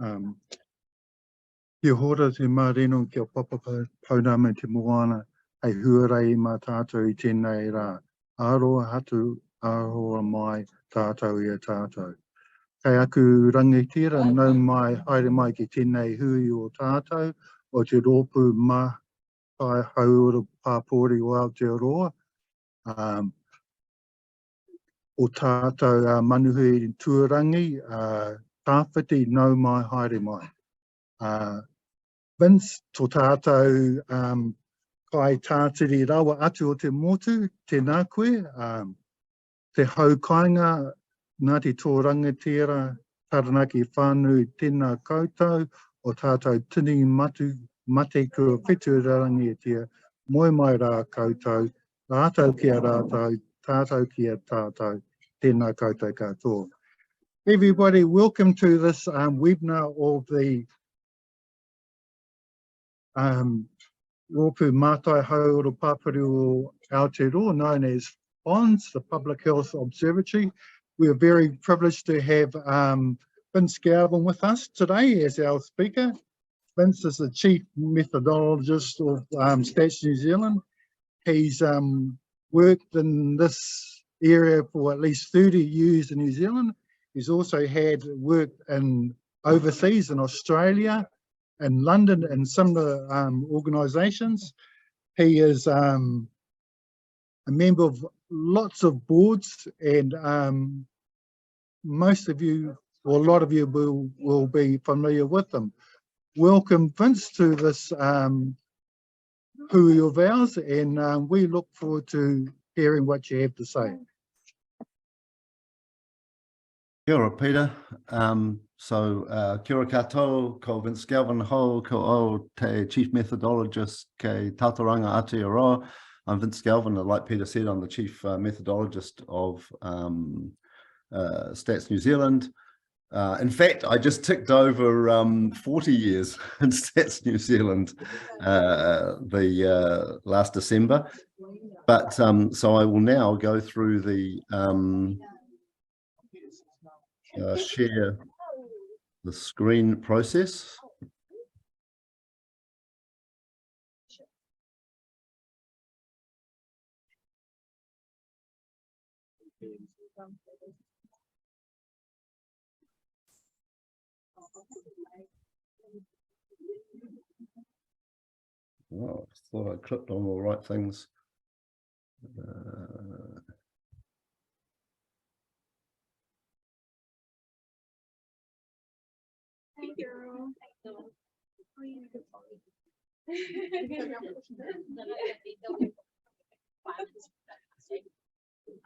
Kia hora te māreno kia papa pauna me te moana hei huarei mā tātou I tēnei rā. Aroa hatu, aroa mai tātou I a tātou. Kei aku rangatira nau mai, haere mai ki tēnei hui o tātou, o te rōpu mā kai hauora pāpori o Aotearoa. O tātou manuhui tuarangi, tāwhiti nau mai, haere mai. Vince, tō tātou kai tātiri rawa atu o te motu, tēnā koe, te haukainga, Ngāti tō rangatira, taranaki whānui tēnā koutou, o tātou tini mate kua whetū rarangi e tia, moe mai rā koutou, rātou kia rātou, tātou kia tātou, tēnā koutou katoa. Everybody, welcome to this webinar of the Rōpū Mātai Hauora Pāpuri o Aotearoa, known as PHONZ, the Public Health Observatory. We are very privileged to have Vince Galvin with us today as our speaker. Vince is the Chief Methodologist of Stats New Zealand. He's worked in this area for at least 30 years in New Zealand. He's also had work in overseas in Australia and London and similar organisations. He is a member of lots of boards, and most of you, or a lot of you will be familiar with them. Welcome, Vince, to this hui of ours, and we look forward to hearing what you have to say. Kia ora, Peter. Kia ora katoa, ko Vince Galvin ho, ko o te Chief Methodologist ke Tauranga Aotearoa. I'm Vince Galvin, like Peter said, I'm the Chief Methodologist of Stats New Zealand. In fact, I just ticked over 40 years in Stats New Zealand the last December. But so I will now go through the share the screen process. Oh, I thought I clicked on all the right things. Hey girl.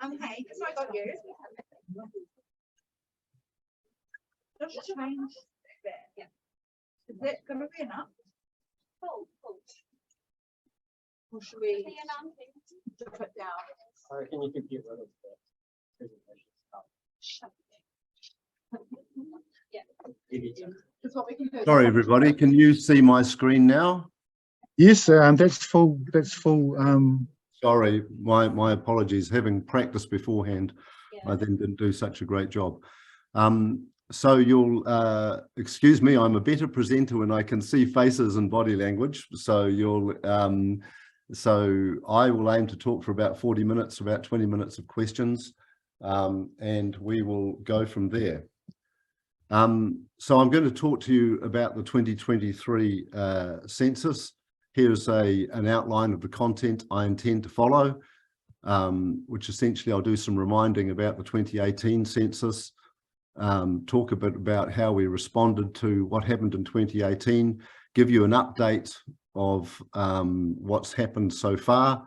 Okay, so I got you. Just change that. Yeah. Is that going to be enough? Cool. Or should we drop it down? Or can you get rid of the presentation stuff? Yeah. Sorry, everybody. Can you see my screen now? Yes, that's full. Sorry, my apologies. Having practiced beforehand, Yeah. I then didn't do such a great job. So you'll excuse me. I'm a better presenter when I can see faces and body language. So you'll so I will aim to talk for about 40 minutes, about 20 minutes of questions, and we will go from there. So I'm going to talk to you about the 2023 census. Here's an outline of the content I intend to follow, which essentially I'll do some reminding about the 2018 census, talk a bit about how we responded to what happened in 2018, give you an update of what's happened so far.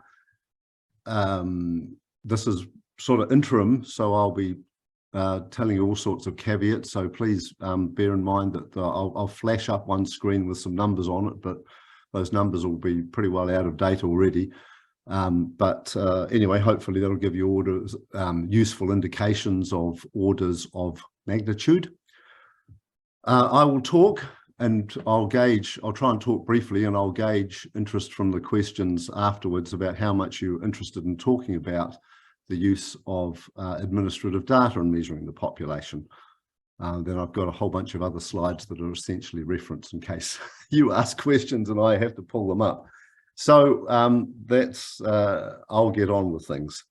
This is sort of interim, so I'll be telling you all sorts of caveats, so please bear in mind that I'll flash up one screen with some numbers on it, but those numbers will be pretty well out of date already. Anyway, hopefully that'll give you orders, useful indications of orders of magnitude. I will talk and I'll try and talk briefly, and I'll gauge interest from the questions afterwards about how much you're interested in talking about the use of administrative data in measuring the population. Then I've got a whole bunch of other slides that are essentially referenced in case you ask questions and I have to pull them up. So that's, I'll get on with things.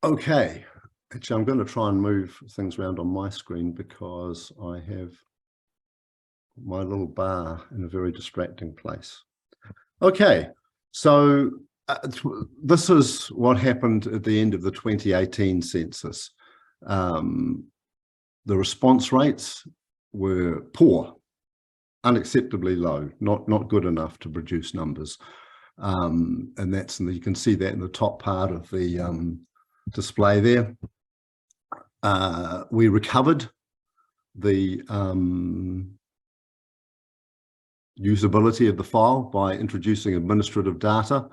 Okay, actually I'm going to try and move things around on my screen because I have my little bar in a very distracting place. Okay, so this is what happened at the end of the 2018 census. The response rates were poor, unacceptably low, not good enough to produce numbers. And you can see that in the top part of the display there. We recovered the usability of the file by introducing administrative data.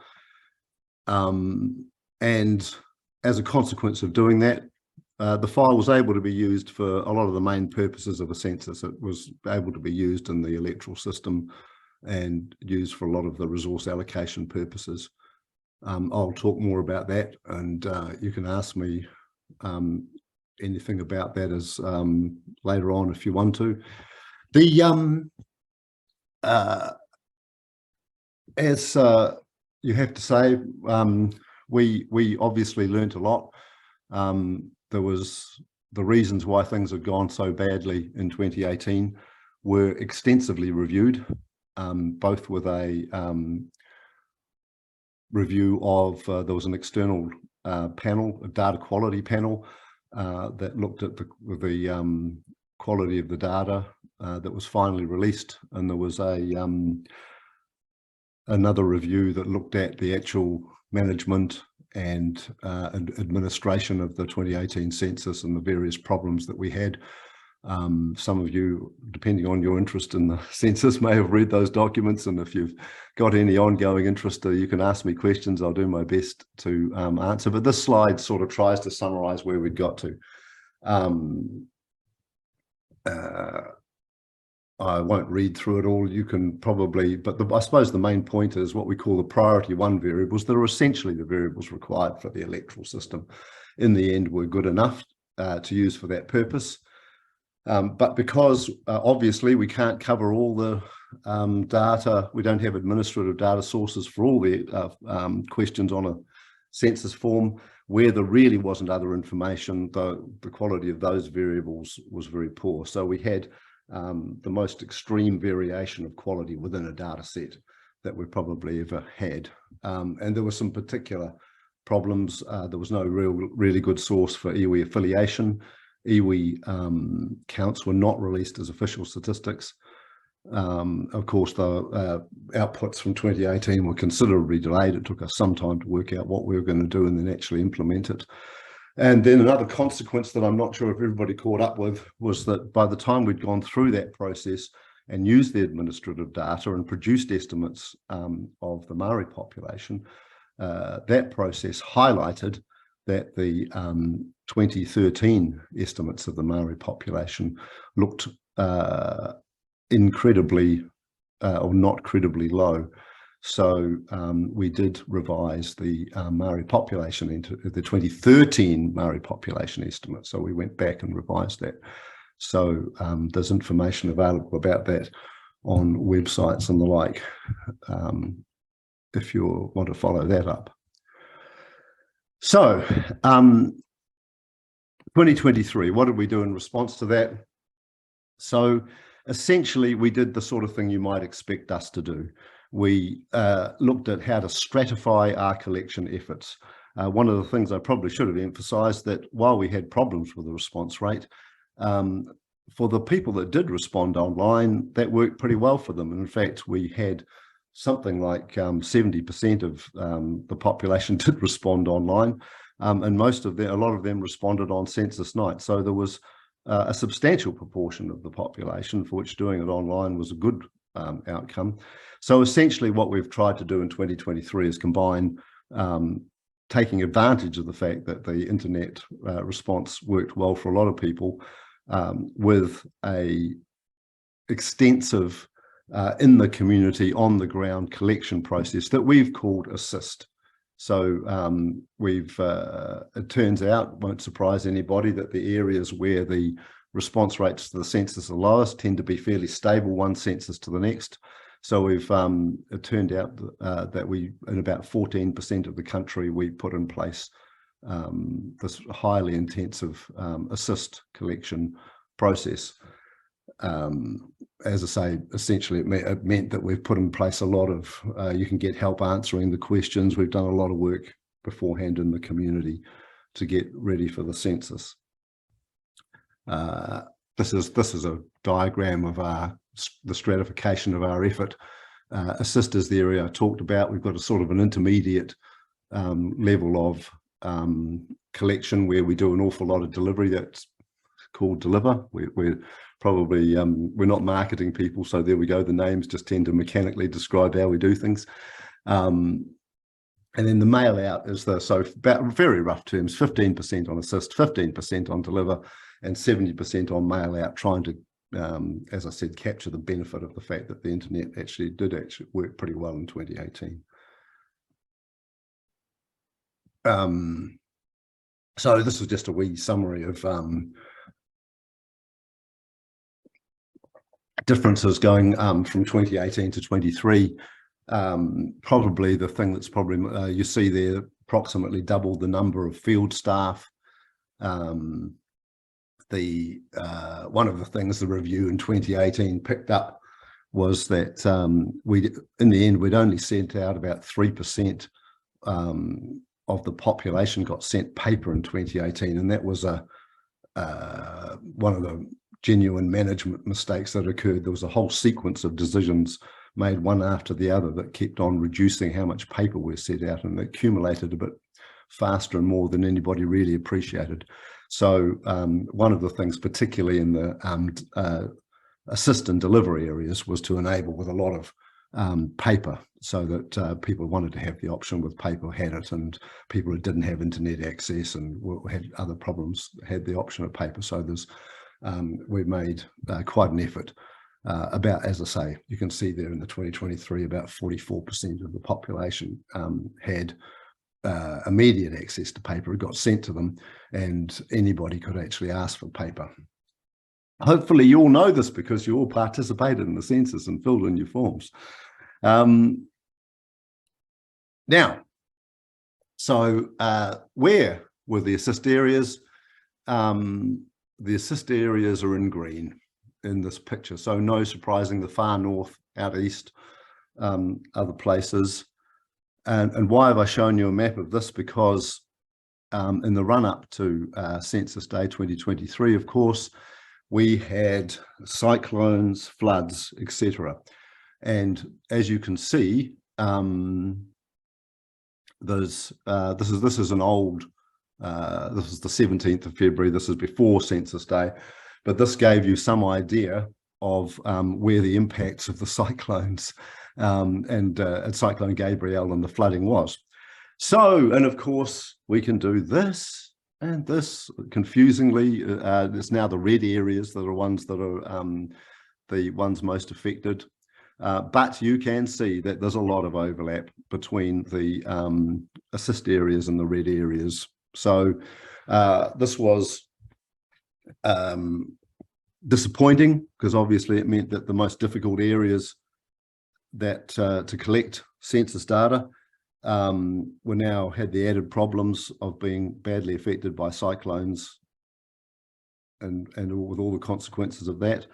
And as a consequence of doing that, the file was able to be used for a lot of the main purposes of a census. It was able to be used in the electoral system and used for a lot of the resource allocation purposes. I'll talk more about that, and you can ask me anything about that as later on if you want to. As you have to say, we obviously learnt a lot. There was the reasons why things had gone so badly in 2018 were extensively reviewed, both with a review of, there was an external panel, a data quality panel that looked at the quality of the data that was finally released, and there was another review that looked at the actual management and administration of the 2018 census and the various problems that we had. Some of you, depending on your interest in the census, may have read those documents, and if you've got any ongoing interest, you can ask me questions. I'll do my best to answer, but this slide sort of tries to summarize where we got to. I won't read through it all. You can probably, but I suppose the main point is what we call the priority 1 variables that are essentially the variables required for the electoral system. In the end, were good enough to use for that purpose. But because obviously we can't cover all the data, we don't have administrative data sources for all the questions on a census form, where there really wasn't other information, the quality of those variables was very poor. So we had the most extreme variation of quality within a data set that we probably ever had. And there were some particular problems. There was no really good source for iwi affiliation. Iwi counts were not released as official statistics. Of course, the outputs from 2018 were considerably delayed. It took us some time to work out what we were going to do and then actually implement it. And then another consequence that I'm not sure if everybody caught up with was that by the time we'd gone through that process and used the administrative data and produced estimates of the Maori population, that process highlighted that the 2013 estimates of the Maori population looked incredibly or not credibly low. So we did revise the Maori population into the 2013 Maori population estimate. So we went back and revised that. So there's information available about that on websites and the like, if you want to follow that up. So 2023, what did we do in response to that? So essentially, we did the sort of thing you might expect us to do. We looked at how to stratify our collection efforts. One of the things I probably should have emphasized that while we had problems with the response rate, for the people that did respond online, that worked pretty well for them. And in fact, we had something like 70% of the population did respond online, and a lot of them responded on census night. So there was a substantial proportion of the population for which doing it online was a good outcome. So essentially what we've tried to do in 2023 is combine taking advantage of the fact that the internet response worked well for a lot of people with a extensive in the community on the ground collection process that we've called Assist. So it turns out, won't surprise anybody, that the areas where the response rates to the census are lowest tend to be fairly stable one census to the next. So it turned out that we, in about 14% of the country, we put in place this highly intensive assist collection process. As I say, essentially it meant that we've put in place a lot of, you can get help answering the questions. We've done a lot of work beforehand in the community to get ready for the census. This is a diagram of the stratification of our effort. Assist is the area I talked about. We've got a sort of an intermediate level of collection where we do an awful lot of delivery. That's called deliver. We're probably we're not marketing people, so there we go. The names just tend to mechanically describe how we do things. And then the mail out is so about very rough terms, 15% on assist, 15% on deliver, and 70% on mail out, trying to, as I said, capture the benefit of the fact that the internet did work pretty well in 2018. So this is just a wee summary of differences going from 2018 to 23. Probably the thing that's probably you see there, approximately double the number of field staff. One of the things the review in 2018 picked up was that in the end, we'd only sent out about 3% of the population got sent paper in 2018, and that was one of the genuine management mistakes that occurred. There was a whole sequence of decisions made one after the other that kept on reducing how much paper we sent out, and it accumulated a bit faster and more than anybody really appreciated. So one of the things, particularly in the assist and delivery areas, was to enable with a lot of paper, so that people wanted to have the option with paper had it, and people who didn't have internet access and had other problems had the option of paper. So there's we've made quite an effort about, as I say, you can see there in the 2023, about 44% of the population had immediate access to paper. It got sent to them, and anybody could actually ask for paper. Hopefully you all know this because you all participated in the census and filled in your forms. Now, so where were the assist areas? The assist areas are in green in this picture, so no surprising, the far north, out east, other places. And why have I shown you a map of this? Because in the run-up to Census Day 2023, of course, we had cyclones, floods, etc. And as you can see, this is an old, this is the 17th of February, this is before Census Day, but this gave you some idea of where the impacts of the cyclones and Cyclone Gabrielle and the flooding was. So, and of course, we can do this and this. Confusingly, there's now the red areas that are ones that are the ones most affected. But you can see that there's a lot of overlap between the assist areas and the red areas. So this was disappointing, because obviously it meant that the most difficult areas that to collect census data were now had the added problems of being badly affected by cyclones and with all the consequences of that.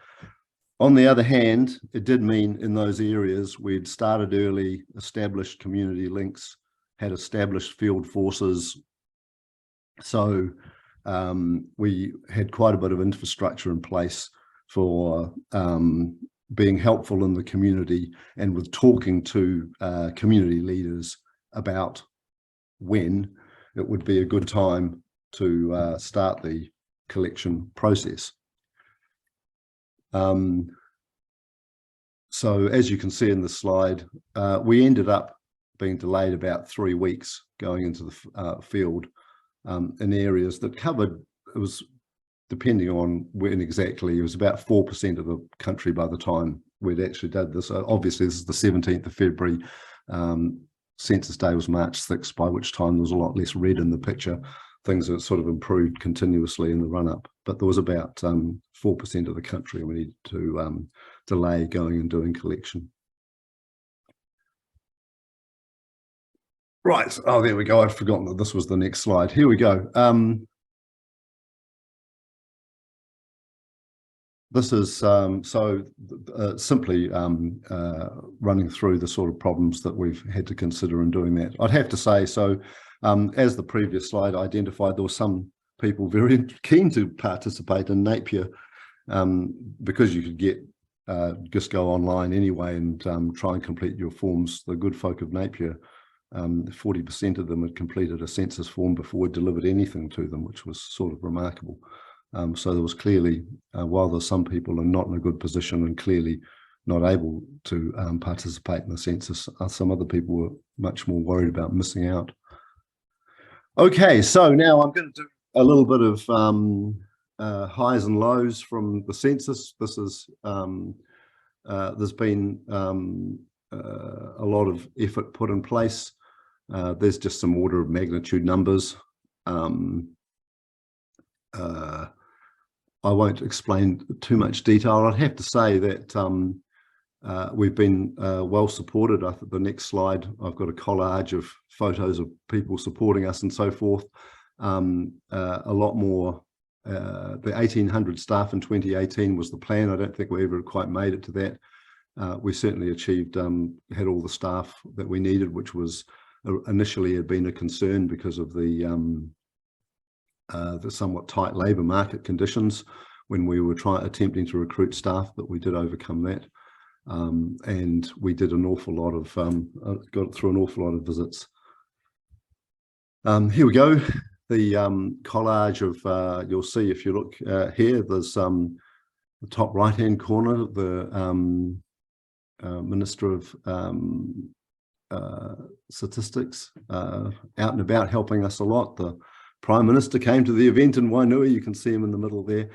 On the other hand, it did mean in those areas we'd started early, established community links, had established field forces. So we had quite a bit of infrastructure in place for being helpful in the community and with talking to community leaders about when it would be a good time to start the collection process. So as you can see in the slide, we ended up being delayed about 3 weeks going into the field in areas that covered, it was depending on when exactly, it was about 4% of the country by the time we'd actually did this. So obviously this is the 17th of February. census day was March 6th, by which time there was a lot less red in the picture. Things have sort of improved continuously in the run-up, but there was about 4% of the country we needed to delay going and doing collection. Right, oh, there we go. I'd forgotten that this was the next slide. Here we go. This is simply running through the sort of problems that we've had to consider in doing that. I'd have to say, so as the previous slide identified, there were some people very keen to participate in Napier because you could get just go online anyway and try and complete your forms. The good folk of Napier, 40% of them had completed a census form before we delivered anything to them, which was sort of remarkable. So there was clearly, while there's some people are not in a good position and clearly not able to participate in the census, some other people were much more worried about missing out. Okay, so now I'm going to do a little bit of highs and lows from the census. This is, there's been a lot of effort put in place. There's just some order of magnitude numbers. I won't explain too much detail. I'd have to say that we've been well supported. I think the next slide, I've got a collage of photos of people supporting us and so forth. A lot more, the 1,800 staff in 2018 was the plan. I don't think we ever quite made it to that. We certainly achieved, had all the staff that we needed, which was initially had been a concern because of the somewhat tight labour market conditions when we were attempting to recruit staff, but we did overcome that. And we did an awful lot of, got through an awful lot of visits. Here we go. The collage of, you'll see if you look here, there's the top right-hand corner, the Minister of Statistics out and about helping us a lot. The Prime Minister came to the event in Wainui, you can see him in the middle there,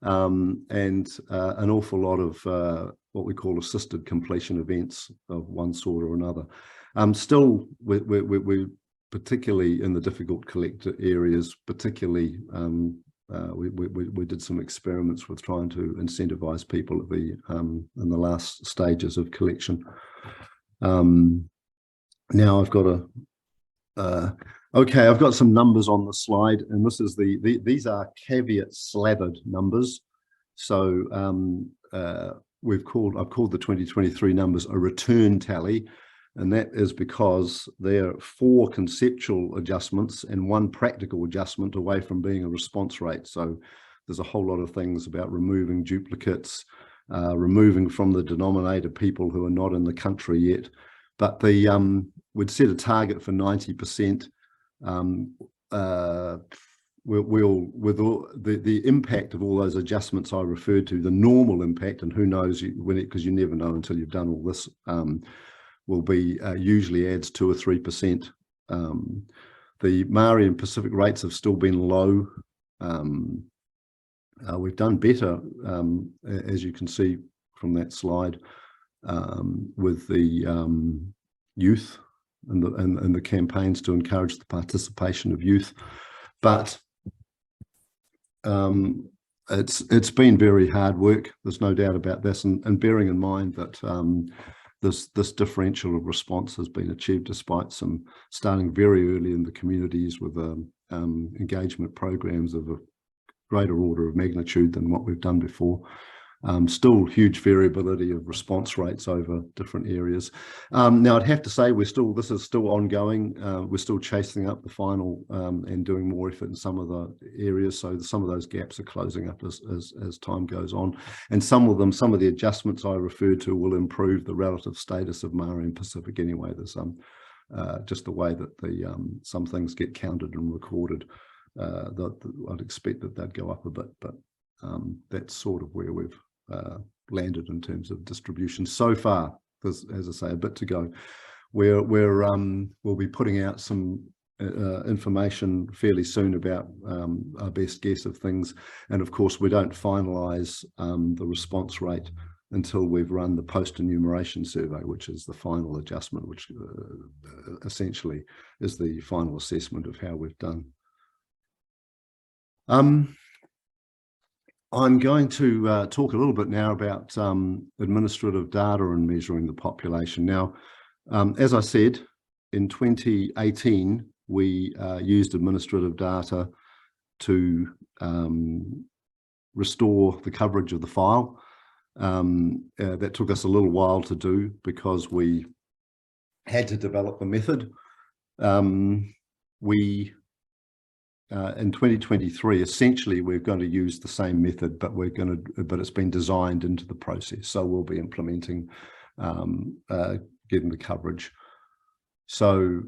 and an awful lot of what we call assisted completion events of one sort or another. Still, we particularly in the difficult collector areas, particularly we did some experiments with trying to incentivize people at the in the last stages of collection. Now I've got a okay, I've got some numbers on the slide, and this is these are caveat slattered numbers. So I've called the 2023 numbers a return tally, and that is because there are 4 conceptual adjustments and 1 practical adjustment away from being a response rate. So there's a whole lot of things about removing duplicates, removing from the denominator people who are not in the country yet. But the we'd set a target for 90%. With all the impact of all those adjustments I referred to, the normal impact, and who knows when it, because you never know until you've done all this, will be usually adds 2 or 3%. The Maori and Pacific rates have still been low. We've done better, as you can see from that slide, with the youth and the campaigns to encourage the participation of youth, but it's been very hard work. There's no doubt about this, and bearing in mind that this differential of response has been achieved despite some starting very early in the communities with engagement programs of a greater order of magnitude than what we've done before. Still huge variability of response rates over different areas. Now I'd have to say this is still ongoing. We're still chasing up the final and doing more effort in some of the areas. So some of those gaps are closing up as time goes on. And some of the adjustments I referred to will improve the relative status of Maori and Pacific anyway. There's just the way that some things get counted and recorded. I'd expect that they'd go up a bit, but that's sort of where we've landed in terms of distribution so far. There's, as I say, a bit to go. We'll be putting out some information fairly soon about our best guess of things, and of course we don't finalize the response rate until we've run the post-enumeration survey, which is the final adjustment, which essentially is the final assessment of how we've done. I'm going to talk a little bit now about administrative data and measuring the population. Now, as I said, in 2018, we used administrative data to restore the coverage of the file. That took us a little while to do because we had to develop the method. In 2023, essentially, we're going to use the same method, but it's been designed into the process. So we'll be implementing getting the coverage. So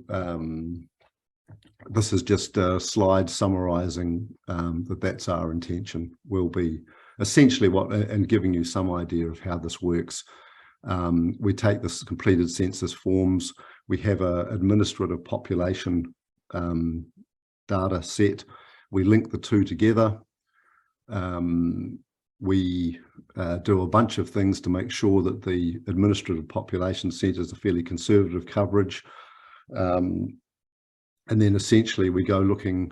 this is just a slide summarizing that's our intention. Will be essentially and giving you some idea of how this works. We take this completed census forms. We have an administrative population data set. We link the two together. We do a bunch of things to make sure that the administrative population set is a fairly conservative coverage. And then essentially we go looking,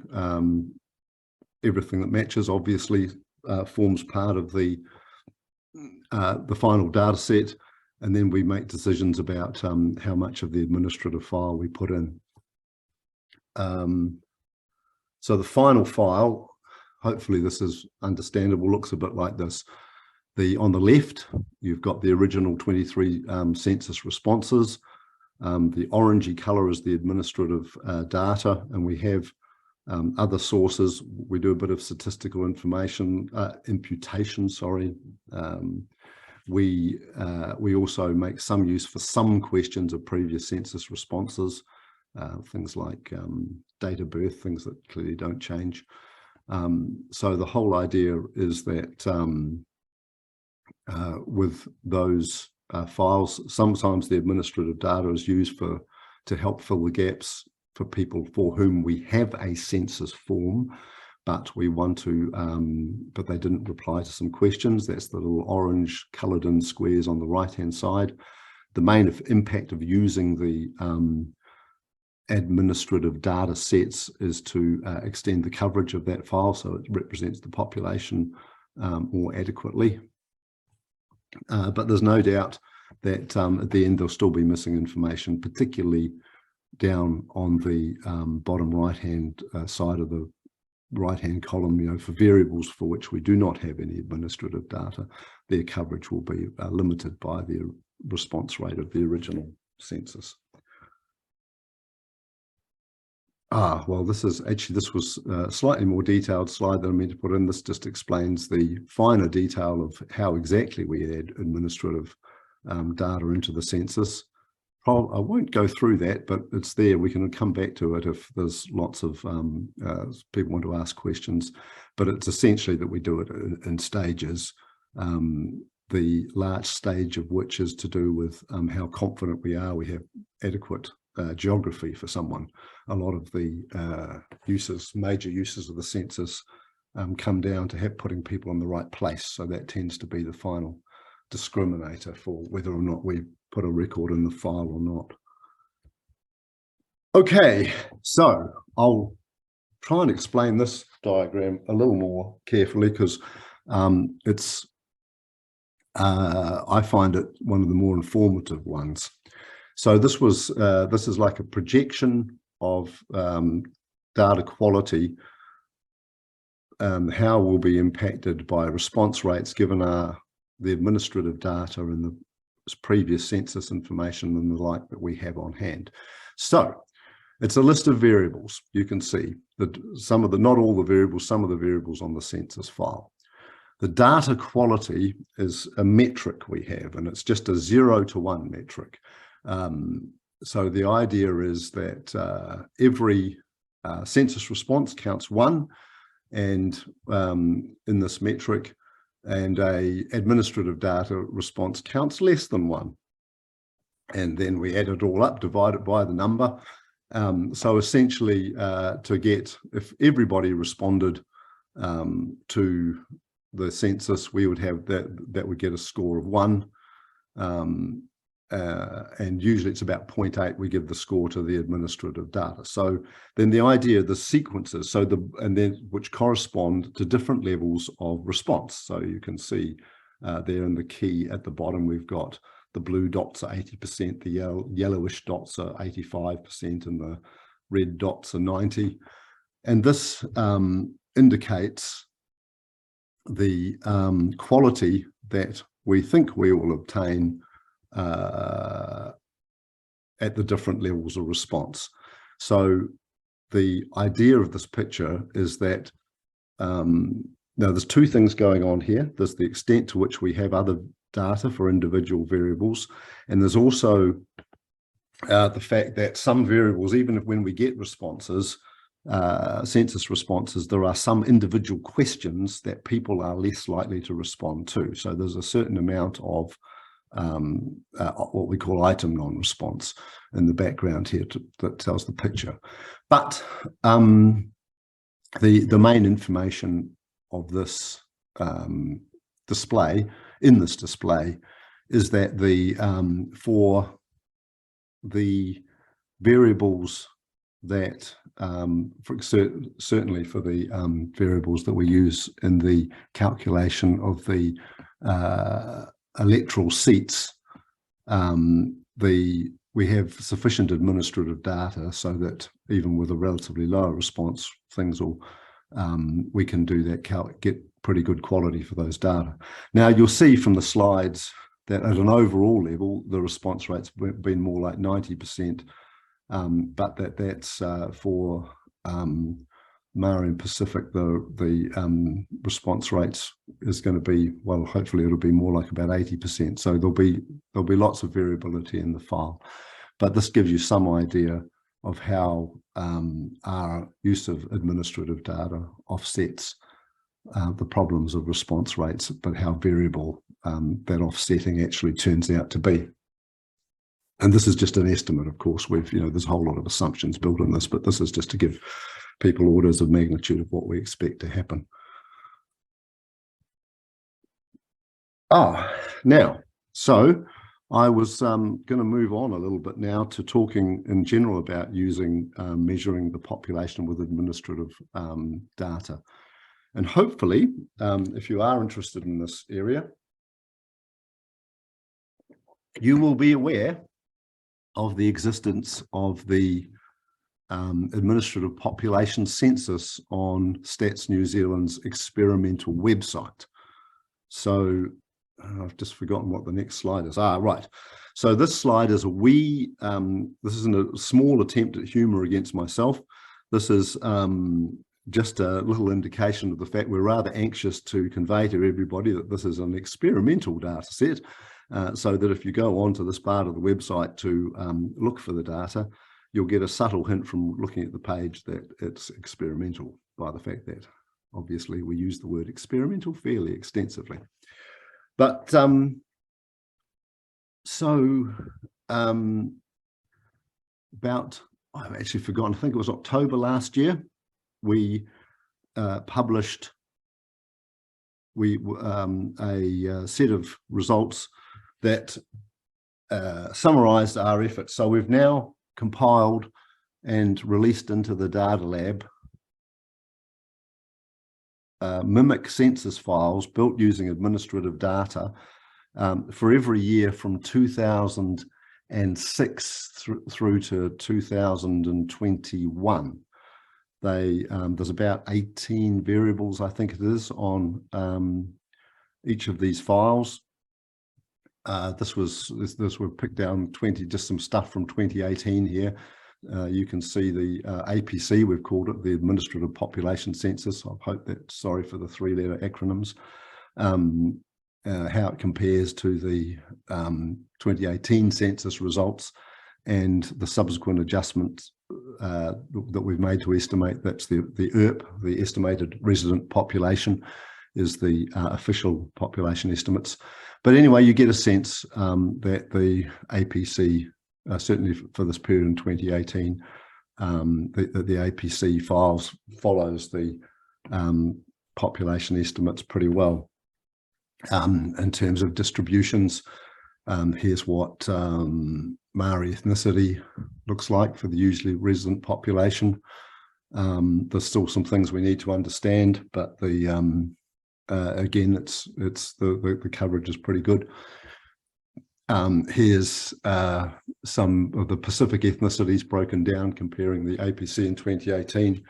everything that matches obviously forms part of the final data set. And then we make decisions about how much of the administrative file we put in. So the final file, hopefully this is understandable, looks a bit like this. On the left, you've got the original 23 census responses. The orangey color is the administrative data, and we have other sources. We do a bit of statistical information, imputation, sorry. We also make some use for some questions of previous census responses. Things like date of birth, things that clearly don't change. So the whole idea is that with those files, sometimes the administrative data is used to help fill the gaps for people for whom we have a census form, but we want to, but they didn't reply to some questions. That's the little orange coloured in squares on the right-hand side. The main impact of using the administrative data sets is to extend the coverage of that file so it represents the population more adequately. But there's no doubt that at the end there'll still be missing information, particularly down on the bottom right-hand side of the right-hand column, for variables for which we do not have any administrative data. Their coverage will be limited by the response rate of the original census. Well, this was a slightly more detailed slide that I meant to put in. This just explains the finer detail of how exactly we add administrative data into the census. I won't go through that, but it's there. We can come back to it if there's lots of people want to ask questions. But it's essentially that we do it in stages. The last stage of which is to do with how confident we are we have adequate geography for someone. A lot of the major uses of the census come down to putting people in the right place. So that tends to be the final discriminator for whether or not we put a record in the file or not. Okay, so I'll try and explain this diagram a little more carefully because I find it one of the more informative ones. So this is like a projection of data quality, how we'll be impacted by response rates given the administrative data and the previous census information and the like that we have on hand. So it's a list of variables. You can see that not all the variables, some of the variables on the census file. The data quality is a metric we have, and it's just a 0 to 1 metric. So the idea is that every census response counts 1, and in this metric, and a administrative data response counts less than 1. And then we add it all up, divide it by the number. So essentially to get, if everybody responded to the census, we would have that would get a score of 1. And usually it's about 0.8. We give the score to the administrative data. So then the idea of the sequences, which correspond to different levels of response. So you can see there in the key at the bottom, we've got the blue dots are 80%, the yellowish dots are 85%, and the red dots are 90%. And this indicates the quality that we think we will obtain at the different levels of response. So the idea of this picture is that now there's 2 things going on here. There's the extent to which we have other data for individual variables, and there's also the fact that some variables, even if when we get responses, census responses, there are some individual questions that people are less likely to respond to. So there's a certain amount of what we call item non-response in the background here that tells the picture. But the main information of this display is that for the variables that certainly for the variables that we use in the calculation of the electoral seats, we have sufficient administrative data so that even with a relatively lower response, things will we can do that get pretty good quality for those data. Now you'll see from the slides that at an overall level the response rate's been more like 90%, but that's for Maori and Pacific, the response rates is going to be, well, hopefully it'll be more like about 80%. So there'll be lots of variability in the file, but this gives you some idea of how our use of administrative data offsets the problems of response rates, but how variable that offsetting actually turns out to be. And this is just an estimate, of course. There's a whole lot of assumptions built in this, but this is just to give people orders of magnitude of what we expect to happen. Now, so I was going to move on a little bit now to talking in general about using measuring the population with administrative data. And hopefully, if you are interested in this area, you will be aware of the existence of the administrative population census on Stats New Zealand's experimental website. So I've just forgotten what the next slide is. Right. So this slide is this isn't a small attempt at humor against myself. This is just a little indication of the fact we're rather anxious to convey to everybody that this is an experimental data set, so that if you go onto this part of the website to look for the data, you'll get a subtle hint from looking at the page that it's experimental, by the fact that obviously we use the word experimental fairly extensively. But I've actually forgotten, I think it was October last year, we published a set of results that summarized our efforts. So we've now compiled and released into the data lab mimic census files built using administrative data for every year from 2006 through to 2021. There's about 18 variables, I think it is, on each of these files. This were picked down 20, just some stuff from 2018 here. You can see the APC, we've called it the Administrative Population Census. I hope that, sorry for the 3-letter acronyms, how it compares to the 2018 census results and the subsequent adjustments that we've made to estimate. That's the ERP, the estimated resident population, is the official population estimates. But anyway, you get a sense that the APC, certainly for this period in 2018, the APC files follows the population estimates pretty well. In terms of distributions, here's what Maori ethnicity looks like for the usually resident population. There's still some things we need to understand, but the again, the coverage is pretty good. Here's some of the Pacific ethnicities broken down, comparing the APC in 2018.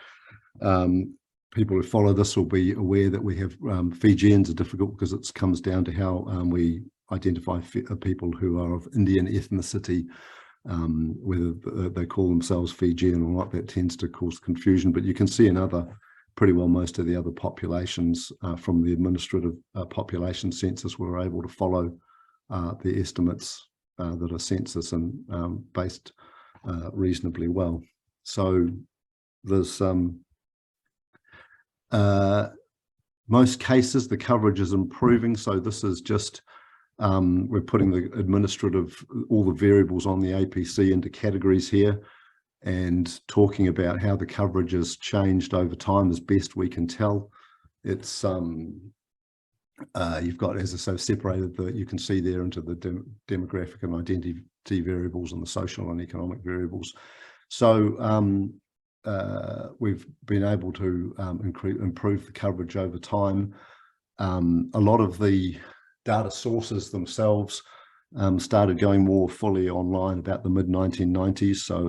People who follow this will be aware that we have Fijians are difficult because it comes down to how we identify people who are of Indian ethnicity, whether they call themselves Fijian or not. That tends to cause confusion, but you can see in pretty well most of the other populations from the administrative population census, we're able to follow the estimates that are census and based reasonably well. So there's most cases the coverage is improving. So this is just we're putting the administrative, all the variables on the APC into categories here, and talking about how the coverage has changed over time as best we can tell. It's you've got, as I say, separated you can see there into the demographic and identity variables and the social and economic variables. So we've been able to improve the coverage over time. A lot of the data sources themselves started going more fully online about the mid-1990s. So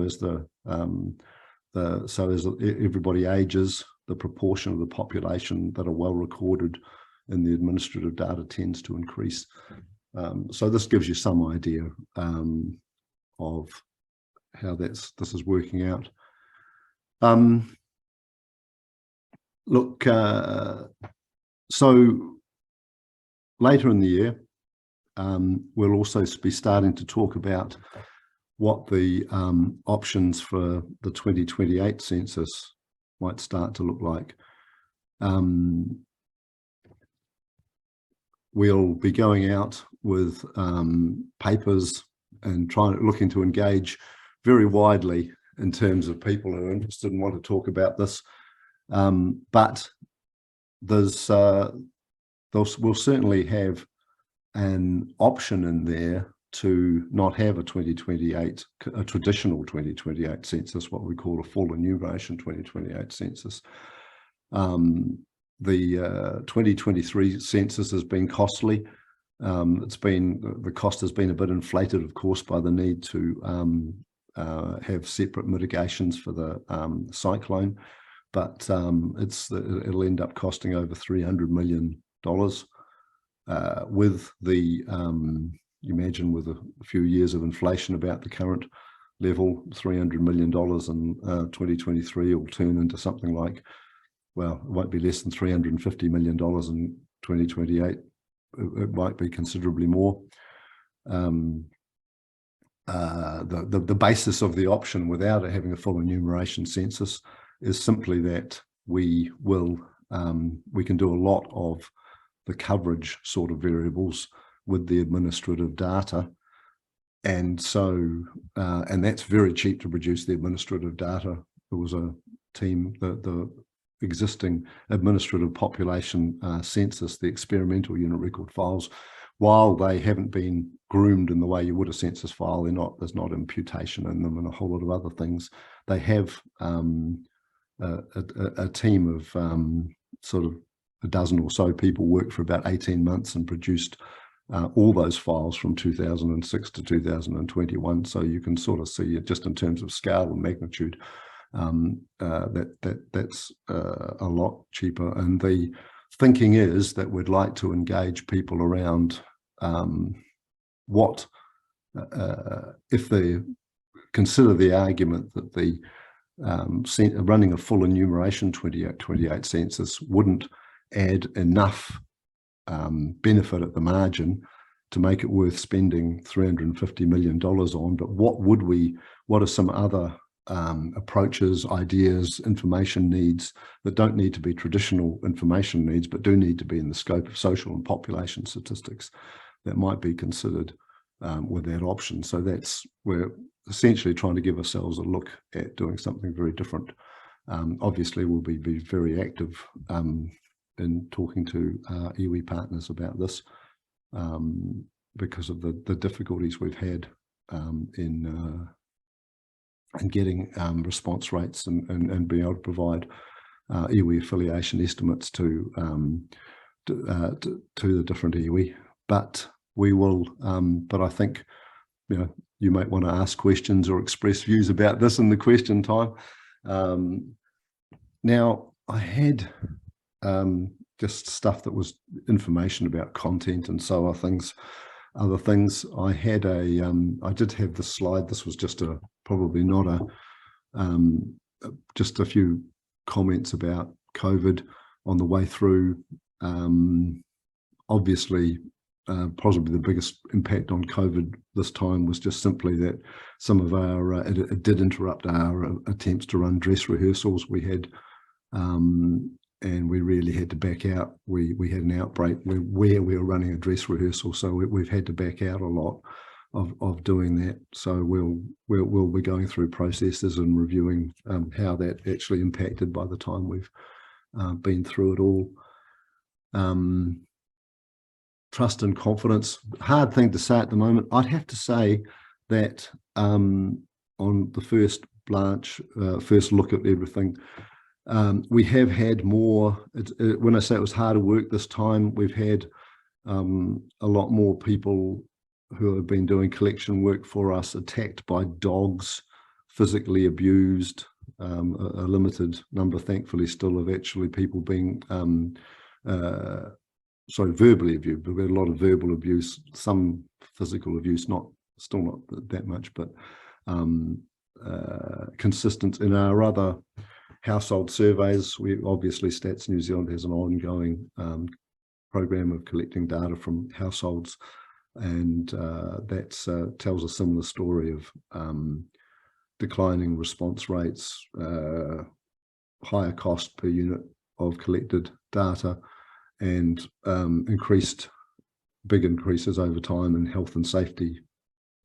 as everybody ages, the proportion of the population that are well recorded in the administrative data tends to increase. So this gives you some idea of how this is working out. Look, so later in the year, we'll also be starting to talk about what the options for the 2028 census might start to look like. We'll be going out with papers and looking to engage very widely in terms of people who are interested and want to talk about this. But we'll certainly have an option in there to not have a traditional 2028 census, what we call a full enumeration 2028 census. The 2023 census has been costly. The cost has been a bit inflated, of course, by the need to have separate mitigations for the cyclone, but it'll end up costing over $300 million. With the imagine with a few years of inflation about the current level, $300 million in 2023 will turn into something like, well, it won't be less than $350 million in 2028. It might be considerably more. The basis of the option without having a full enumeration census is simply that we can do a lot of the coverage sort of variables with the administrative data, and so and that's very cheap to produce the administrative data. There was a team, the existing administrative population census, the experimental unit record files, while they haven't been groomed in the way you would a census file, there's not imputation in them and a whole lot of other things. They have a team of sort of a dozen or so people worked for about 18 months and produced all those files from 2006 to 2021. So you can sort of see it just in terms of scale and magnitude. That's a lot cheaper, and the thinking is that we'd like to engage people around what if they consider the argument that the running a full enumeration 2028 census wouldn't add enough benefit at the margin to make it worth spending $350 million on, but what are some other approaches, ideas, information needs that don't need to be traditional information needs, but do need to be in the scope of social and population statistics that might be considered with that option. So we're essentially trying to give ourselves a look at doing something very different. Obviously, we'll be very active in talking to iwi partners about this, because of the difficulties we've had in getting response rates and being able to provide iwi affiliation estimates to the different iwi. But we will, but I think, you know, you might want to ask questions or express views about this in the question time. Now, I had just stuff that was information about content and so other things. I had I did have the slide. This was just probably not just a few comments about COVID on the way through. Obviously, possibly the biggest impact on COVID this time was just simply that some of our, it did interrupt our attempts to run dress rehearsals. We had, and we really had to back out. We had an outbreak where we were running a dress rehearsal, so we've had to back out a lot of doing that. So we'll be going through processes and reviewing how that actually impacted by the time we've been through it all. Trust and confidence, hard thing to say at the moment. I'd have to say that on the first look at everything, we have had more, when I say it was harder work this time, we've had a lot more people who have been doing collection work for us attacked by dogs, physically abused, a limited number, thankfully, still of actually people being verbally abused. We've had a lot of verbal abuse, some physical abuse, still not that much, but consistent in our other household surveys. We obviously, Stats New Zealand has an ongoing program of collecting data from households, and that tells a similar story of declining response rates, higher cost per unit of collected data, and big increases over time in health and safety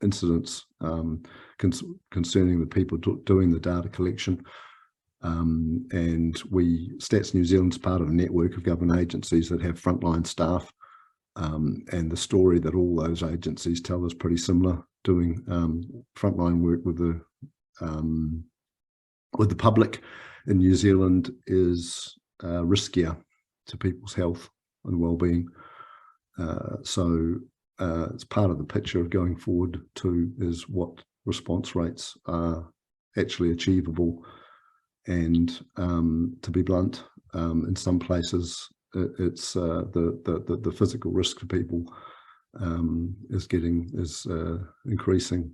incidents concerning the people doing the data collection. And Stats New Zealand's part of a network of government agencies that have frontline staff, and the story that all those agencies tell is pretty similar. Doing frontline work with the public in New Zealand is riskier to people's health and well-being. So it's part of the picture of going forward too, is what response rates are actually achievable. And to be blunt, in some places it's the physical risk for people is increasing.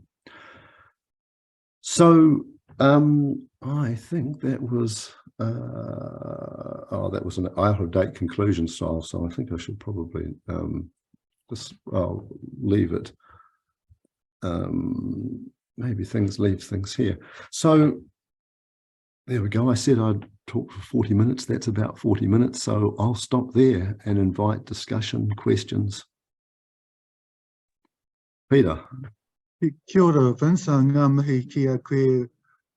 So I think that was that was an out-of-date conclusion style, so I think I should probably I'll leave it. Maybe leave things here. So there we go. I said I'd talk for 40 minutes. That's about 40 minutes, so I'll stop there and invite discussion, questions. Peter. Kia ora, Vince. Ngā mihi ki a koe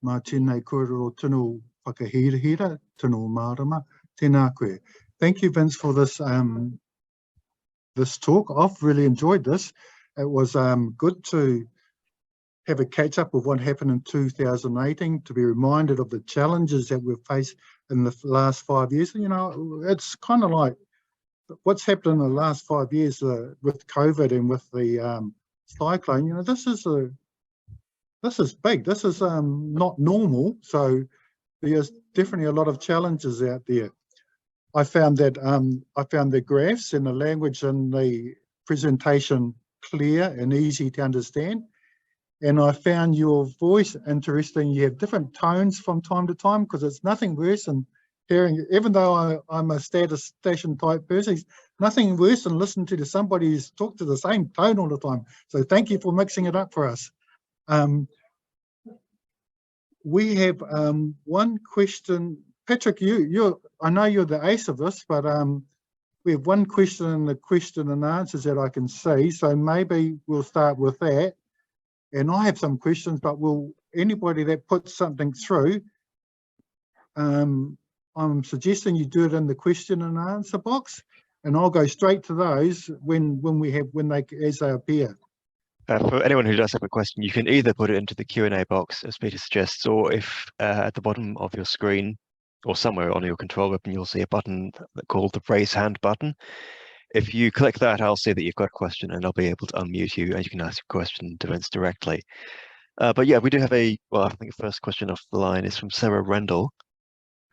mā tēnei kōrero tino whakahirahira, tino mārama, tēnā koe. Thank you, Vince, for this this talk. I've really enjoyed this. It was good to have a catch up of what happened in 2018, to be reminded of the challenges that we've faced in the last 5 years. You know, it's kind of like what's happened in the last 5 years with COVID and with the cyclone. You know, this is big. This is not normal. So there's definitely a lot of challenges out there. I found the graphs and the language in the presentation clear and easy to understand. And I found your voice interesting. You have different tones from time to time, because it's nothing worse than hearing, even though I'm a statistician type person, it's nothing worse than listening to somebody who's talked to the same tone all the time. So thank you for mixing it up for us. We have one question. Patrick, I know you're the ace of this, but we have one question in the question and answers that I can see. So maybe we'll start with that. And I have some questions, but will anybody that puts something through, I'm suggesting you do it in the question and answer box, and I'll go straight to those as they appear. For anyone who does have a question, you can either put it into the Q&A box, as Peter suggests, or if at the bottom of your screen or somewhere on your control ribbon, you'll see a button called the raise hand button. If you click that, I'll see that you've got a question and I'll be able to unmute you and you can ask your question to Vince directly. But yeah, we do have I think the first question off the line is from Sarah Rendell,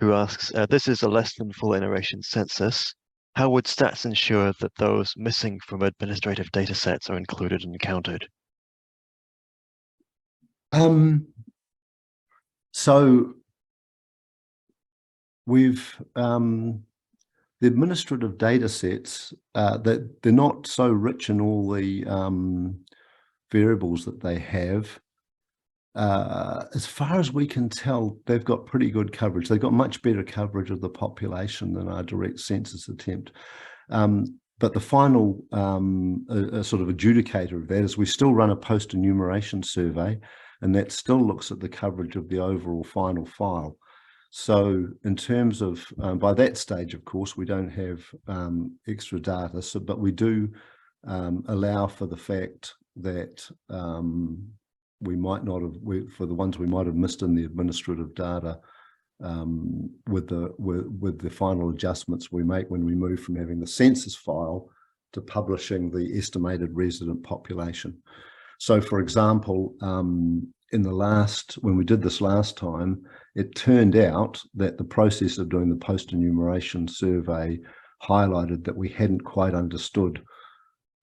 who asks, this is a less than full iteration census. How would stats ensure that those missing from administrative data sets are included and counted? So we've the administrative data sets that they're not so rich in all the variables that they have. As far as we can tell, they've got pretty good coverage. They've got much better coverage of the population than our direct census attempt. But the final sort of adjudicator of that is we still run a post-enumeration survey, and that still looks at the coverage of the overall final file. So in terms of, by that stage, of course, we don't have extra data, but we do allow for the fact that we might not have, for the ones we might have missed in the administrative data, with the final adjustments we make when we move from having the census file to publishing the estimated resident population. So, for example, when we did this last time, it turned out that the process of doing the post-enumeration survey highlighted that we hadn't quite understood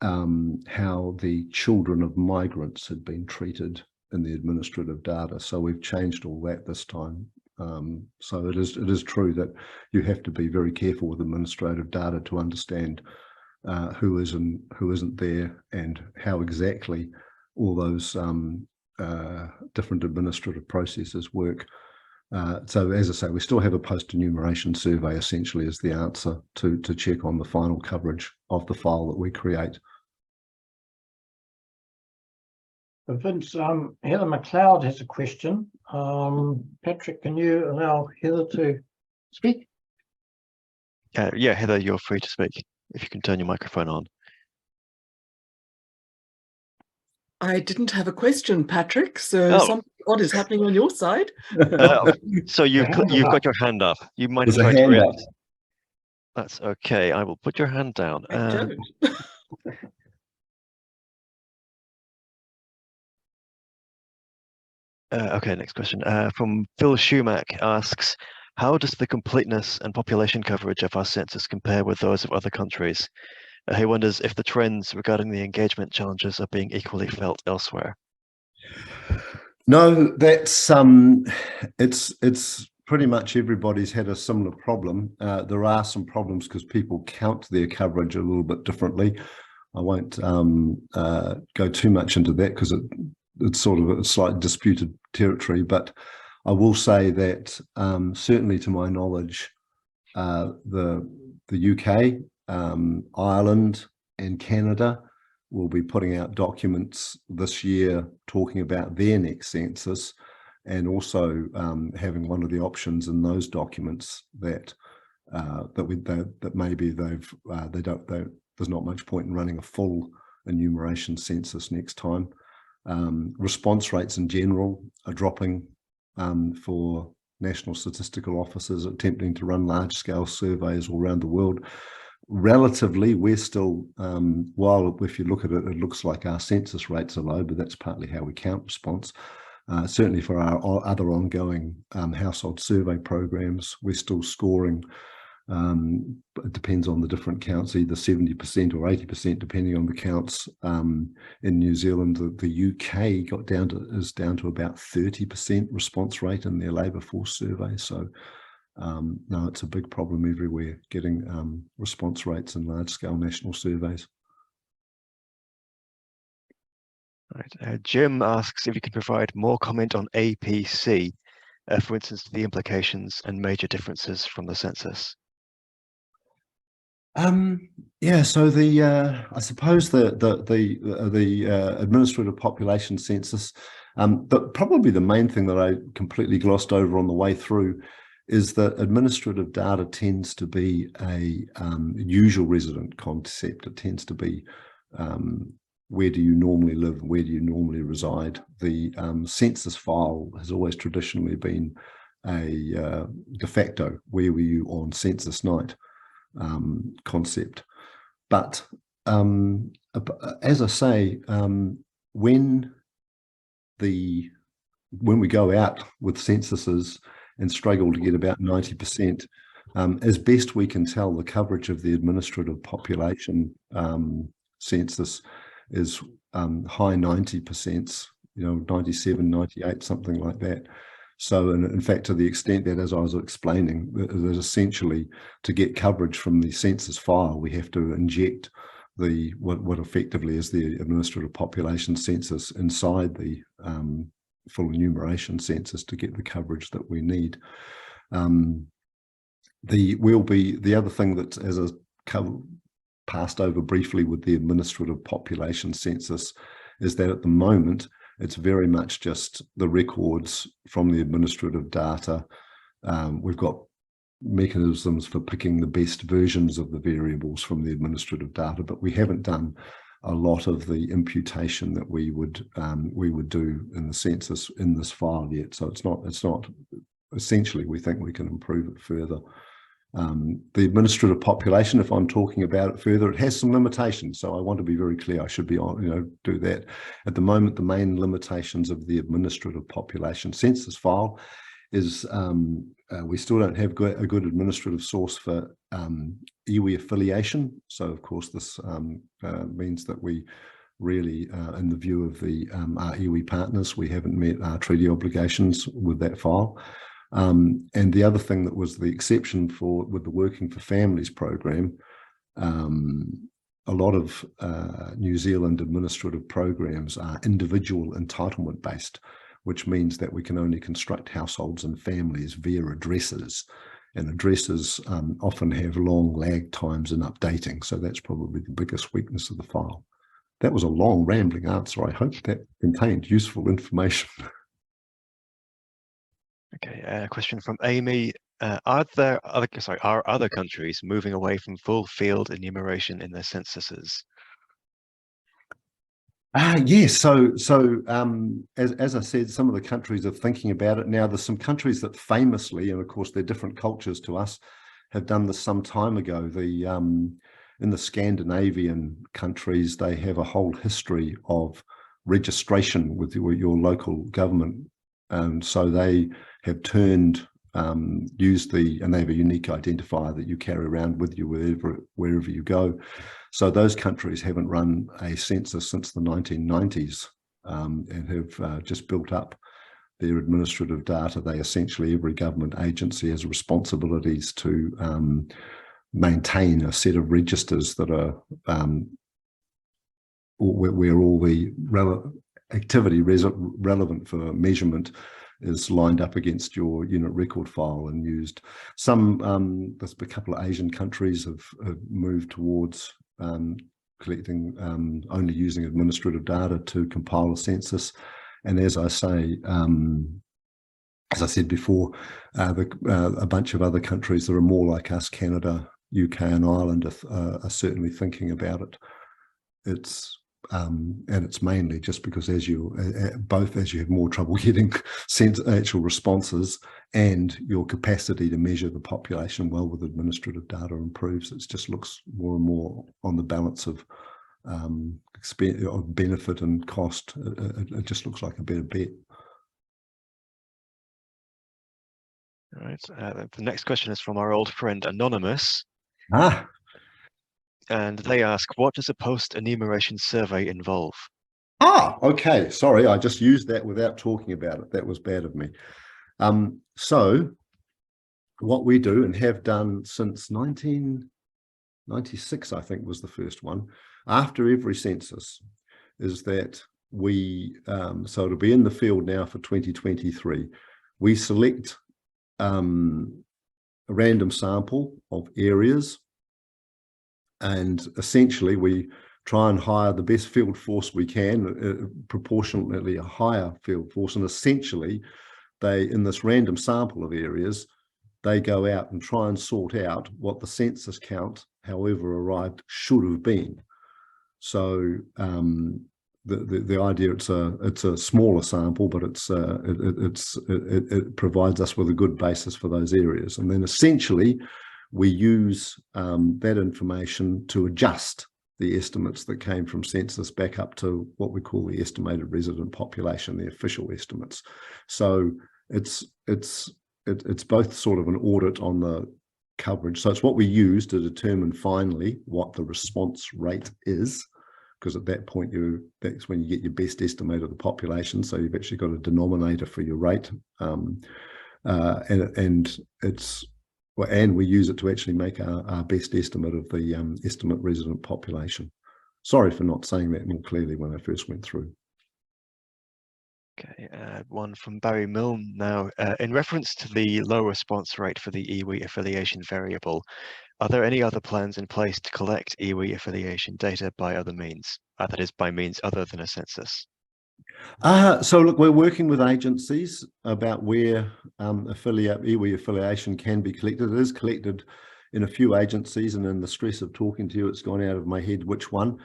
how the children of migrants had been treated in the administrative data. So we've changed all that this time. So it is true that you have to be very careful with administrative data to understand who is and who isn't there and how exactly all those different administrative processes work. So as I say, we still have a post-enumeration survey essentially as the answer to check on the final coverage of the file that we create. Vince, Heather McLeod has a question. Patrick, can you allow Heather to speak? Yeah, Heather, you're free to speak if you can turn your microphone on. I didn't have a question, Patrick, so something odd is happening on your side. So you've got your hand up. You might have tried to react. That's okay. I will put your hand down. Okay, next question. From Phil Schumack asks, how does the completeness and population coverage of our census compare with those of other countries? He wonders if the trends regarding the engagement challenges are being equally felt elsewhere. No, that's it's pretty much everybody's had a similar problem. There are some problems because people count their coverage a little bit differently. I won't go too much into that because it's sort of a slight disputed territory, but I will say that certainly to my knowledge, the UK, Ireland and Canada will be putting out documents this year talking about their next census, and also having one of the options in those documents that maybe there's not much point in running a full enumeration census next time. Response rates in general are dropping for national statistical offices attempting to run large-scale surveys all around the world. Relatively, we're still, while if you look at it, it looks like our census rates are low, but that's partly how we count response. Certainly for our other ongoing household survey programs, we're still scoring, it depends on the different counts, either 70% or 80%, depending on the counts. In New Zealand, the UK is down to about 30% response rate in their labour force survey. So no, it's a big problem everywhere, getting response rates in large-scale national surveys. Right. Jim asks if you can provide more comment on APC, for instance, the implications and major differences from the census. Yeah, so I suppose the administrative population census, but probably the main thing that I completely glossed over on the way through is that administrative data tends to be a usual resident concept. It tends to be where do you normally live, where do you normally reside. The census file has always traditionally been a de facto where were you on census night concept. But as I say, when we go out with censuses and struggle to get about 90%, as best we can tell, the coverage of the administrative population census is high 90%, 97, 98, something like that. So in fact, to the extent that, as I was explaining, that essentially to get coverage from the census file, we have to inject what effectively is the administrative population census inside the full enumeration census to get the coverage that we need. The other thing that, as I passed over briefly with the administrative population census, is that at the moment it's very much just the records from the administrative data. We've got mechanisms for picking the best versions of the variables from the administrative data, but we haven't done a lot of the imputation that we would do in the census in this file yet. So it's not essentially, we think we can improve it further. The administrative population, if I'm talking about it further, it has some limitations. So I want to be very clear. I should be on, do that. At the moment, the main limitations of the administrative population census file is we still don't have a good administrative source for iwi affiliation. So of course this means that we really, in the view of our iwi partners, we haven't met our treaty obligations with that file. And the other thing that was the exception with the Working for Families program, a lot of New Zealand administrative programs are individual entitlement based, which means that we can only construct households and families via addresses, and addresses often have long lag times in updating. So that's probably the biggest weakness of the file. That was a long rambling answer. I hope that contained useful information. Okay, a question from Amy. Are other countries moving away from full field enumeration in their censuses? Yes, so as I said, some of the countries are thinking about it now. There's some countries that famously, and of course they're different cultures to us, have done this some time ago. In the Scandinavian countries, they have a whole history of registration with your local government, and so they have turned and they have a unique identifier that you carry around with you wherever you go. So those countries haven't run a census since the 1990s and have just built up their administrative data. Every government agency has responsibilities to maintain a set of registers that are where all the activity relevant for measurement is lined up against your unit record file and used. There's a couple of Asian countries have moved towards collecting only using administrative data to compile a census. And as I said before, a bunch of other countries that are more like us, Canada, UK and Ireland, are certainly thinking about it. And it's mainly just because as you have more trouble getting actual responses and your capacity to measure the population well with administrative data improves, it just looks more and more on the balance of benefit and cost. It just looks like a better bet. All right. The next question is from our old friend Anonymous. And they ask, what does a post-enumeration survey involve? Okay. Sorry, I just used that without talking about it. That was bad of me. So what we do and have done since 1996, I think was the first one, after every census, is that so it'll be in the field now for 2023, we select a random sample of areas, and essentially we try and hire the best field force we can, proportionately a higher field force, and essentially in this random sample of areas, they go out and try and sort out what the census count, however arrived, should have been. So the idea, it's a smaller sample, but it provides us with a good basis for those areas. And then essentially we use that information to adjust the estimates that came from census back up to what we call the estimated resident population, the official estimates. So it's both sort of an audit on the coverage. So it's what we use to determine finally what the response rate is, because at that point that's when you get your best estimate of the population. So you've actually got a denominator for your rate, and we use it to actually make our best estimate of the estimate resident population. Sorry for not saying that more clearly when I first went through. Okay, one from Barry Milne now. In reference to the low response rate for the iwi affiliation variable, are there any other plans in place to collect iwi affiliation data by other means? That is, by means other than a census? So look, we're working with agencies about where iwi affiliation can be collected. It is collected in a few agencies, and in the stress of talking to you, it's gone out of my head which one.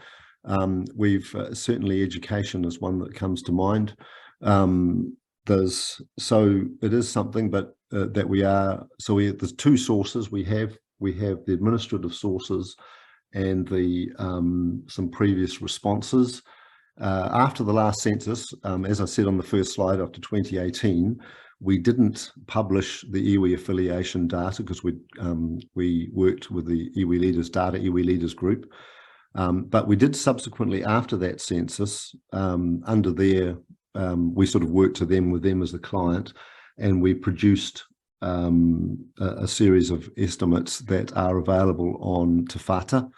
We've certainly education is one that comes to mind. So it is something, but there's two sources. We have the administrative sources and the some previous responses. After the last census, as I said on the first slide, after 2018, we didn't publish the iwi affiliation data because we worked with the iwi leaders group. But we did subsequently, after that census, under their we sort of worked with them as the client, and we produced a series of estimates that are available on Te Whata,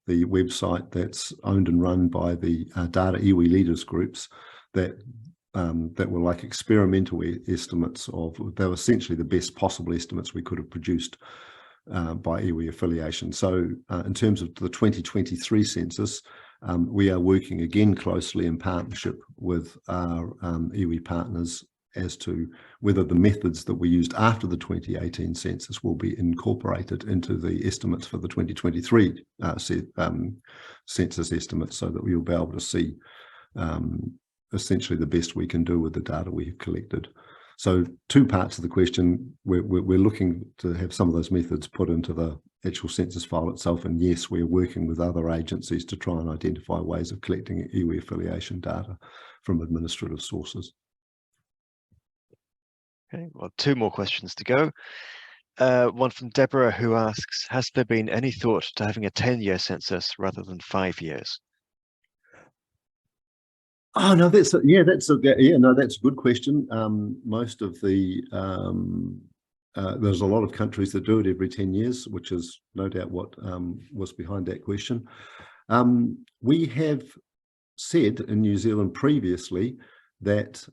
the website that's owned and run by the data iwi leaders groups, that were like experimental estimates they were essentially the best possible estimates we could have produced by iwi affiliation. So in terms of the 2023 census, we are working again closely in partnership with our iwi partners as to whether the methods that we used after the 2018 census will be incorporated into the estimates for the 2023 census estimates, so that we will be able to see essentially the best we can do with the data we have collected. So two parts of the question, we're looking to have some of those methods put into the actual census file itself, and yes, we're working with other agencies to try and identify ways of collecting iwi affiliation data from administrative sources. Okay, well, two more questions to go. One from Deborah, who asks, has there been any thought to having a 10-year census rather than 5 years? Oh no, that's a good question. Most of the there's a lot of countries that do it every 10 years, which is no doubt what was behind that question. We have said in New Zealand previously that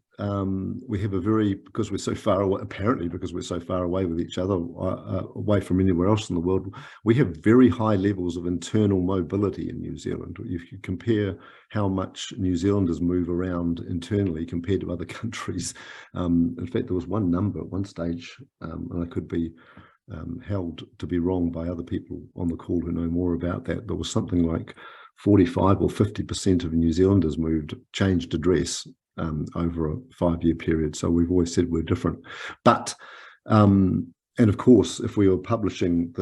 we have because we're so far away, apparently because we're so far away with each other, away from anywhere else in the world, we have very high levels of internal mobility in New Zealand. If you compare how much New Zealanders move around internally compared to other countries, in fact, there was one number at one stage, and I could be held to be wrong by other people on the call who know more about that. There was something like 45 or 50% of New Zealanders changed address over a 5-year period. So we've always said we're different. But, and of course, if we were publishing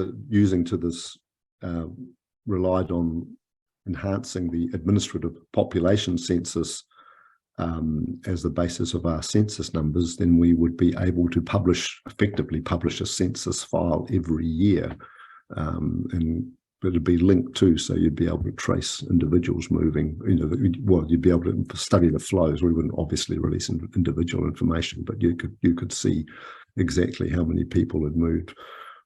relied on enhancing the administrative population census as the basis of our census numbers, then we would be able to effectively publish a census file every year. And it'd be linked to, so you'd be able to trace individuals moving, you'd be able to study the flows. We wouldn't obviously release individual information, but you could see exactly how many people had moved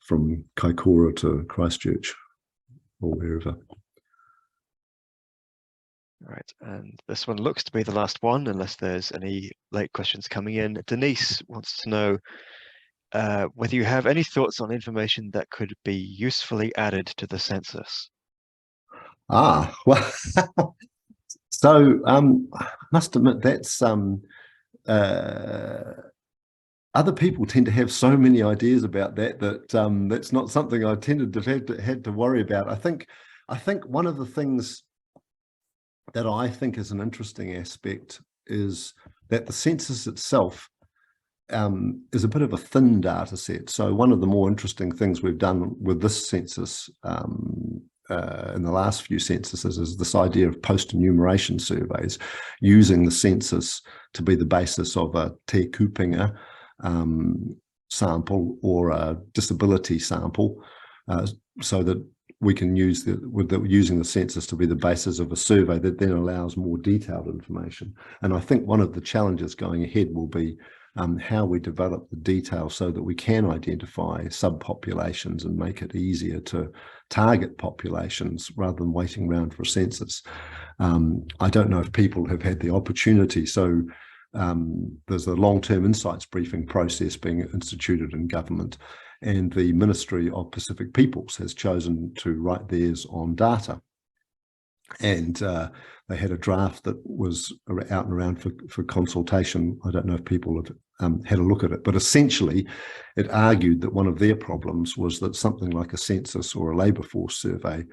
from Kaikoura to Christchurch or wherever. All right, and this one looks to be the last one, unless there's any late questions coming in. Denise wants to know whether you have any thoughts on information that could be usefully added to the census. Well, so I must admit that's other people tend to have so many ideas about that that's not something I tended to had to worry about. I think one of the things that I think is an interesting aspect is that the census itself is a bit of a thin data set. So one of the more interesting things we've done with this census in the last few censuses is this idea of post-enumeration surveys, using the census to be the basis of a te kupinga sample or a disability sample, so that we can use using the census to be the basis of a survey that then allows more detailed information. And I think one of the challenges going ahead will be how we develop the detail so that we can identify subpopulations and make it easier to target populations rather than waiting around for a census. I don't know if people have had the opportunity. So there's a long-term insights briefing process being instituted in government, and the Ministry of Pacific Peoples has chosen to write theirs on data. And they had a draft that was out and around for consultation. I don't know if people have had a look at it, but essentially it argued that one of their problems was that something like a census or a labour force survey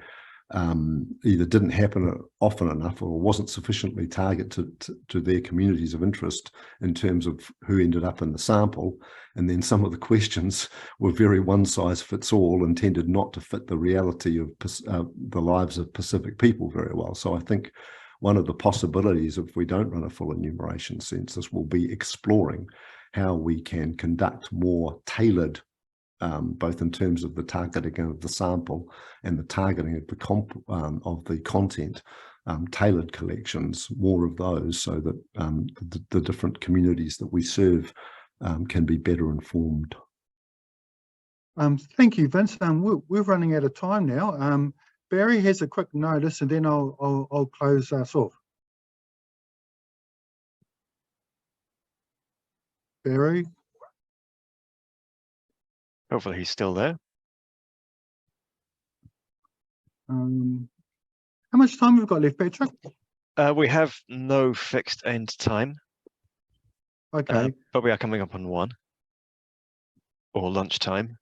either didn't happen often enough or wasn't sufficiently targeted to their communities of interest in terms of who ended up in the sample. And then some of the questions were very one size fits all and tended not to fit the reality of the lives of Pacific people very well. So I think one of the possibilities, if we don't run a full enumeration census, will be exploring how we can conduct more tailored, both in terms of the targeting of the sample and the targeting of the content, tailored collections, more of those, so that the different communities that we serve can be better informed. Thank you, Vince. We're running out of time now. Barry has a quick notice, and then I'll close us off. Barry? Hopefully he's still there. How much time we've got left, Patrick? We have no fixed end time. Okay. But we are coming up on 1, or lunchtime,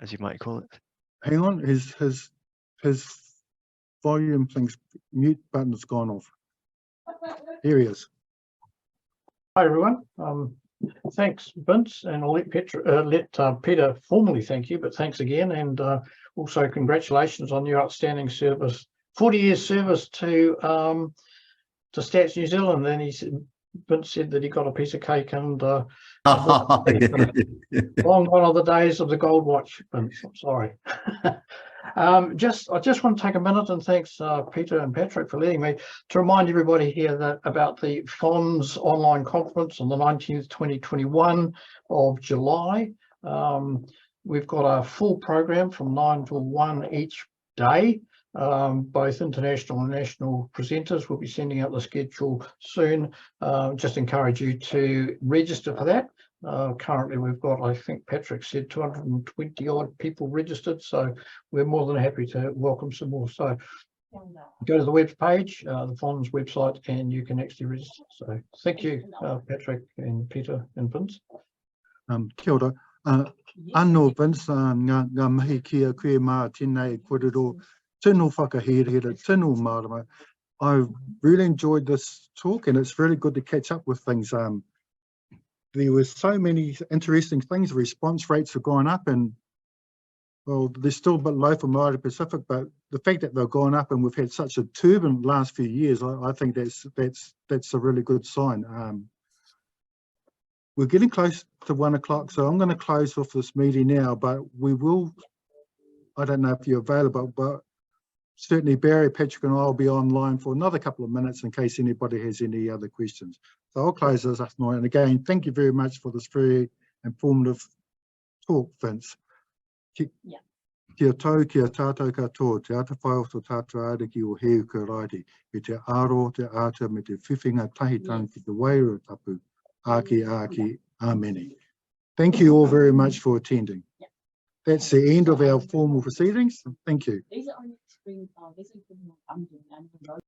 as you might call it. Hang on, his volume thing's mute button's gone off. Here he is. Hi everyone. Thanks, Vince, and I'll let Peter formally thank you, but thanks again, and also congratulations on your outstanding service, 40 years service to Stats New Zealand. Then Vince said that he got a piece of cake, and long gone are the days of the gold watch, Vince. I'm sorry. I just want to take a minute and thanks Peter and Patrick for letting me to remind everybody here about the PHONZ online conference on the 19th, 2021 of July. We've got a full program from 9 till 1 each day. Both international and national presenters will be sending out the schedule soon. Just encourage you to register for that. Currently we've got, I think Patrick said, 220 odd people registered, so we're more than happy to welcome some more. So go to the web page, the PHONZ website, and you can actually register. So thank you, Patrick and Peter and Vince. Kia ora. Anno Vince, ngā mihi kia koe mā tēnei kōrero, tino whakaherehere, tino marama. I really enjoyed this talk, and it's really good to catch up with things. There were so many interesting things. Response rates have gone up, and well, they're still a bit low for Māori Pacific, but the fact that they've gone up and we've had such a turbulent last few years, I think that's a really good sign. We're getting close to 1 o'clock, so I'm going to close off this meeting now, but we will, I don't know if you're available, but certainly Barry, Patrick and I will be online for another couple of minutes in case anybody has any other questions. So I'll close this up now. And again, thank you very much for this very informative talk, Vince. Kia tau, kia tātou katoa, te ata whai o tō tātou ariki o heu ka raiti, me te aro, te ata, me te whiwhinga tahitanga ki te wairua tapu, āki, āmeni. Thank you all very much for attending. That's the end of our formal proceedings. Thank you.